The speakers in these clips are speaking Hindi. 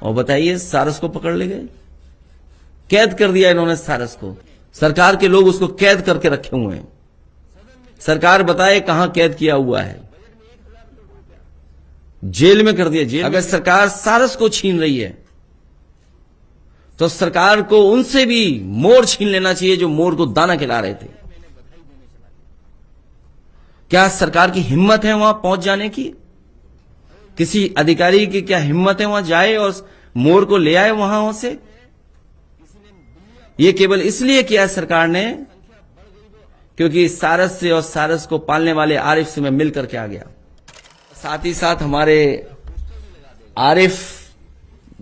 और बताइए, सारस को पकड़ ले गए, कैद कर दिया इन्होंने सारस को। सरकार के लोग उसको कैद करके रखे हुए हैं। सरकार बताए कहां कैद किया हुआ है, जेल में कर दिया, जेल। अगर सरकार सारस को छीन रही है तो सरकार को उनसे भी मोर छीन लेना चाहिए जो मोर को दाना खिला रहे थे। क्या सरकार की हिम्मत है वहां पहुंच जाने की? किसी अधिकारी की क्या हिम्मत है वहां जाए और मोर को ले आए वहां से? ये केवल इसलिए किया सरकार ने क्योंकि सारस से और सारस को पालने वाले आरिफ से मैं मिल करके आ गया। साथ ही साथ हमारे आरिफ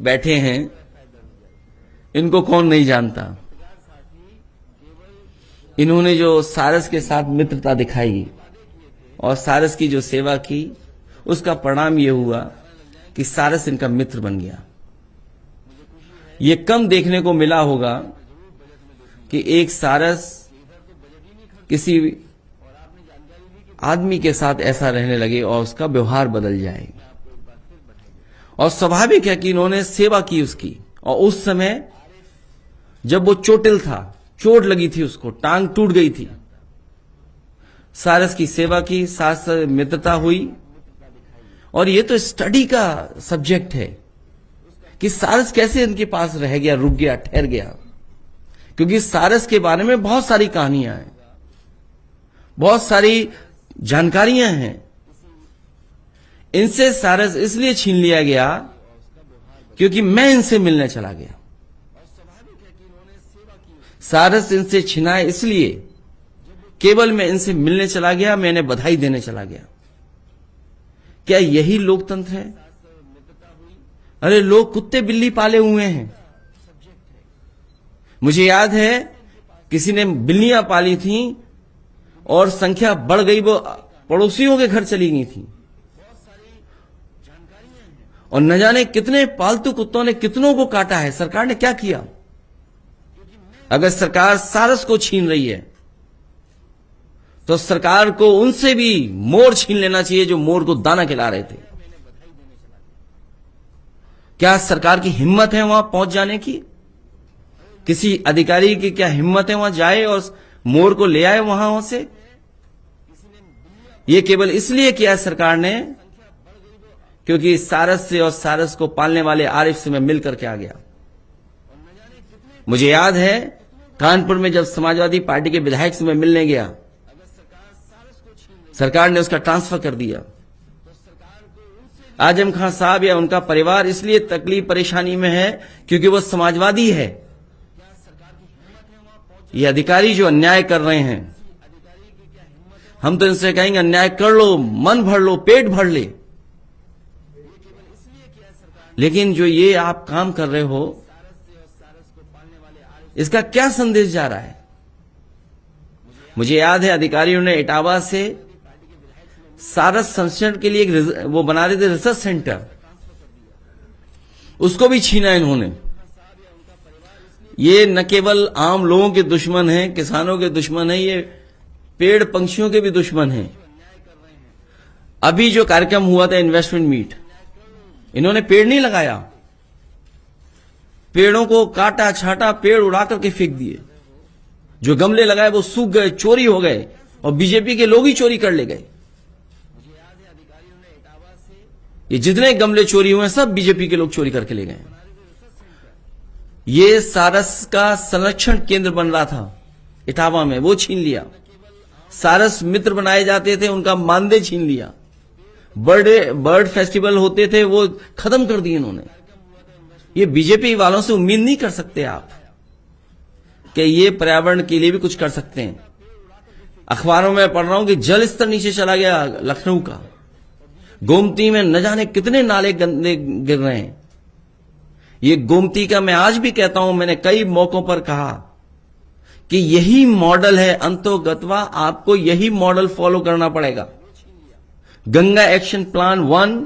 बैठे हैं, इनको कौन नहीं जानता। इन्होंने जो सारस के साथ मित्रता दिखाई और सारस की जो सेवा की, उसका परिणाम यह हुआ कि सारस इनका मित्र बन गया। ये कम देखने को मिला होगा कि एक सारस किसी आदमी के साथ ऐसा रहने लगे और उसका व्यवहार बदल जाए। और स्वाभाविक है कि इन्होंने सेवा की उसकी। और उस समय जब वो चोटिल था, चोट लगी थी उसको, टांग टूट गई थी, सारस की सेवा की, साथ साथ मित्रता हुई। और ये तो स्टडी का सब्जेक्ट है कि सारस कैसे इनके पास रह गया, रुक गया, ठहर गया। क्योंकि सारस के बारे में बहुत सारी कहानियां हैं, बहुत सारी जानकारियां हैं। इनसे सारस इसलिए छीन लिया गया क्योंकि मैं इनसे मिलने चला गया। सारस इनसे छिना इसलिए केवल मैं इनसे मिलने चला गया, मैं इन्हें बधाई देने चला गया। क्या यही लोकतंत्र है? अरे लोग कुत्ते बिल्ली पाले हुए हैं। मुझे याद है किसी ने बिल्लियां पाली थी और संख्या बढ़ गई, वो पड़ोसियों के घर चली गई थी। और न जाने कितने पालतू कुत्तों ने कितनों को काटा है। सरकार ने क्या किया? अगर सरकार सारस को छीन रही है तो सरकार को उनसे भी मोर छीन लेना चाहिए जो मोर को दाना खिला रहे थे। क्या सरकार की हिम्मत है वहां पहुंच जाने की? किसी अधिकारी की क्या हिम्मत है वहां जाए और मोर को ले आए वहां से? ये केवल इसलिए किया सरकार ने क्योंकि सारस से और सारस को पालने वाले आरिफ से मैं मिल करके आ गया। मुझे याद है कानपुर में जब समाजवादी पार्टी के विधायक से मैं मिलने गया, सरकार ने उसका ट्रांसफर कर दिया। आजम खान साहब या उनका परिवार इसलिए तकलीफ परेशानी में है क्योंकि वो समाजवादी है। ये अधिकारी जो अन्याय कर रहे हैं, हम तो इनसे कहेंगे अन्याय कर लो, मन भर लो, पेट भर ले, लेकिन जो ये आप काम कर रहे हो इसका क्या संदेश जा रहा है? मुझे याद है अधिकारियों ने इटावा से सारस संरक्षण के लिए एक वो बना रहे थे रिसर्च सेंटर, उसको भी छीना इन्होंने। ये न केवल आम लोगों के दुश्मन हैं, किसानों के दुश्मन हैं, ये पेड़ पंछियों के भी दुश्मन हैं। अभी जो कार्यक्रम हुआ था इन्वेस्टमेंट मीट, इन्होंने पेड़ नहीं लगाया, पेड़ों को काटा छाटा, पेड़ उड़ा करके फेंक दिए। जो गमले लगाए वो सूख गए, चोरी हो गए और बीजेपी के लोग ही चोरी कर ले गए। ये जितने गमले चोरी हुए सब बीजेपी के लोग चोरी करके ले गए। ये सारस का संरक्षण केंद्र बन रहा था इटावा में, वो छीन लिया। सारस मित्र बनाए जाते थे, उनका मानदेय छीन लिया। बर्ड फेस्टिवल होते थे, वो खत्म कर दिए इन्होंने। ये बीजेपी वालों से उम्मीद नहीं कर सकते आप कि ये पर्यावरण के लिए भी कुछ कर सकते हैं। अखबारों में पढ़ रहा हूं कि जल स्तर नीचे चला गया लखनऊ का। गोमती में न जाने कितने नाले गंदे गिर रहे हैं। ये गोमती का मैं आज भी कहता हूं, मैंने कई मौकों पर कहा कि यही मॉडल है अंतोगत्वा, आपको यही मॉडल फॉलो करना पड़ेगा। गंगा एक्शन प्लान 1,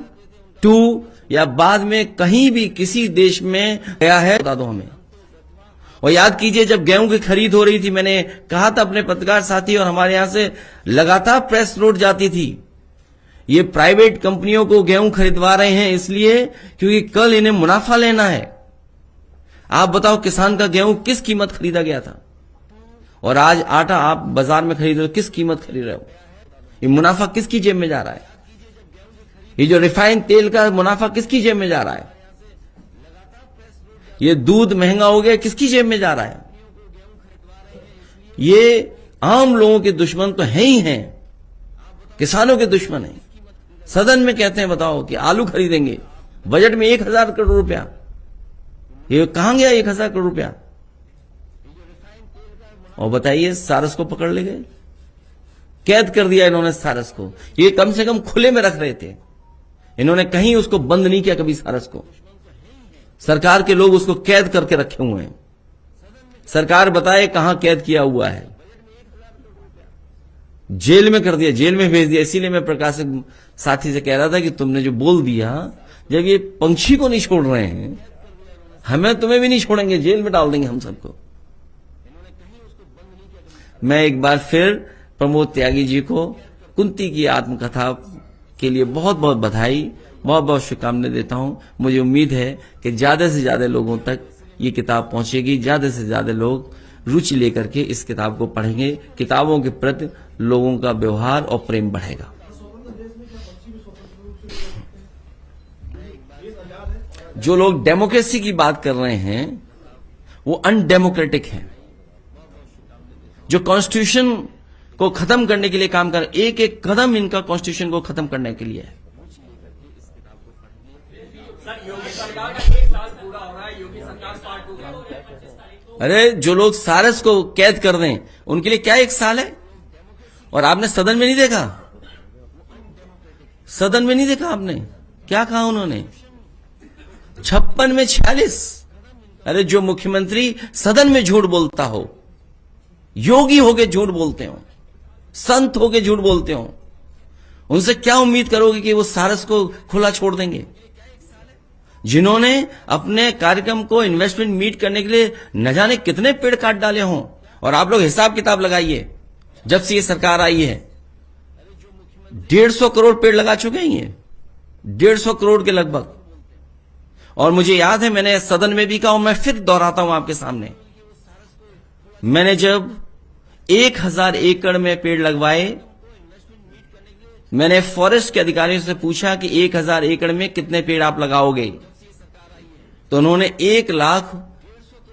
2 या बाद में कहीं भी किसी देश में गया है बता दो हमें। और याद कीजिए जब गेहूं की खरीद हो रही थी, मैंने कहा था अपने पत्रकार साथी और हमारे यहां से लगातार प्रेस नोट जाती थी, ये प्राइवेट कंपनियों को गेहूं खरीदवा रहे हैं इसलिए क्योंकि कल इन्हें मुनाफा लेना है। आप बताओ किसान का गेहूं किस कीमत खरीदा गया था और आज आटा आप बाजार में खरीद रहे हो, किस कीमत खरीद रहे हो? ये मुनाफा किसकी जेब में जा रहा है? ये जो रिफाइंड तेल का मुनाफा किसकी जेब में जा रहा है? ये दूध महंगा हो गया, किसकी जेब में जा रहा है? ये आम लोगों के दुश्मन तो हैं ही हैं, किसानों के दुश्मन हैं। सदन में कहते हैं बताओ कि आलू खरीदेंगे, बजट में 1000 करोड़ रुपया, ये कहां गया 1000 करोड़ रुपया? और बताइए सारस को पकड़ ले गए, कैद कर दिया इन्होंने सारस को। ये कम से कम खुले में रख रहे थे, इन्होंने कहीं उसको बंद नहीं किया कभी सारस को। सरकार के लोग उसको कैद करके रखे हुए हैं, सरकार बताए कहां कैद किया हुआ है। जेल में कर दिया, जेल में भेज दिया। इसीलिए मैं प्रकाश साथी से कह रहा था कि तुमने जो बोल दिया, जब ये पंछी को नहीं छोड़ रहे हैं, हमें तुम्हें भी नहीं छोड़ेंगे, जेल में डाल देंगे हम सबको। मैं एक बार फिर प्रमोद त्यागी जी को कुंती की आत्मकथा के लिए बहुत बहुत बधाई, बहुत बहुत शुभकामनाएं देता हूं। मुझे उम्मीद है कि ज्यादा से ज्यादा लोगों तक ये किताब पहुंचेगी, ज्यादा से ज्यादा लोग रुचि लेकर के इस किताब को पढ़ेंगे, किताबों के प्रति लोगों का व्यवहार और प्रेम बढ़ेगा। जो लोग डेमोक्रेसी की बात कर रहे हैं वो अनडेमोक्रेटिक हैं। जो कॉन्स्टिट्यूशन को खत्म करने के लिए काम कर, एक एक कदम इनका कॉन्स्टिट्यूशन को खत्म करने के लिए है। योगी सरकार का 1 साल पूरा हो रहा है, योगी सरकार पार्ट 2 का। अरे जो लोग सारस को कैद कर दें उनके लिए क्या 1 साल है? और आपने सदन में नहीं देखा, सदन में नहीं देखा आपने क्या कहा उन्होंने? 56 में 46। अरे जो मुख्यमंत्री सदन में झूठ बोलता हो, योगी होके झूठ बोलते हो, संत होके झूठ बोलते हो, उनसे क्या उम्मीद करोगे कि वो सारस को खुला छोड़ देंगे? जिन्होंने अपने कार्यक्रम को इन्वेस्टमेंट मीट करने के लिए न जाने कितने पेड़ काट डाले हों। और आप लोग हिसाब किताब लगाइए, जब से ये सरकार आई है 150 करोड़ पेड़ लगा चुके हैं ये, 150 करोड़ के लगभग। और मुझे याद है मैंने सदन में भी कहा, मैं फिर दोहराता हूं आपके सामने, मैंने जब 1000 एकड़ में पेड़ लगवाए, मैंने फॉरेस्ट के अधिकारियों से पूछा कि 1000 एकड़ में कितने पेड़ आप लगाओगे, तो उन्होंने 1 लाख,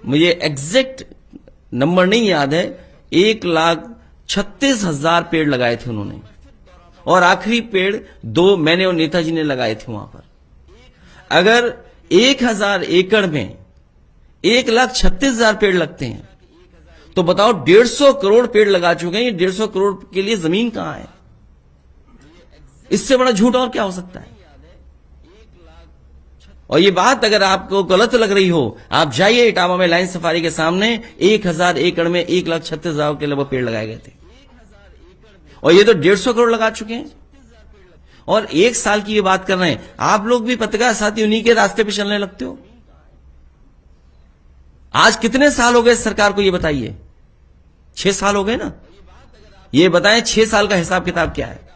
मुझे एग्जैक्ट नंबर नहीं याद है, 1,36,000 पेड़ लगाए थे उन्होंने। और आखिरी पेड़ 2 मैंने और नेताजी ने लगाए थे वहां पर। अगर 1000 एकड़ में 1,36,000 पेड़ लगते हैं तो बताओ 150 करोड़ पेड़ लगा चुके हैं। ये 150 करोड़ के लिए जमीन कहां है? इससे बड़ा झूठ और क्या हो सकता है? और ये बात अगर आपको गलत लग रही हो, आप जाइए इटावा में लाइन सफारी के सामने 1000 एकड़ में 1,36,000 के लगभग पेड़ लगाए गए थे, और ये तो 150 करोड़ लगा चुके हैं। और 1 साल की ये बात कर रहे हैं। आप लोग भी पत्रकार साथी उन्हीं के रास्ते पे चलने लगते हो। आज कितने साल हो गए सरकार को, ये बताइए? 6 साल हो गए ना। ये बताएं 6 साल का हिसाब किताब क्या है?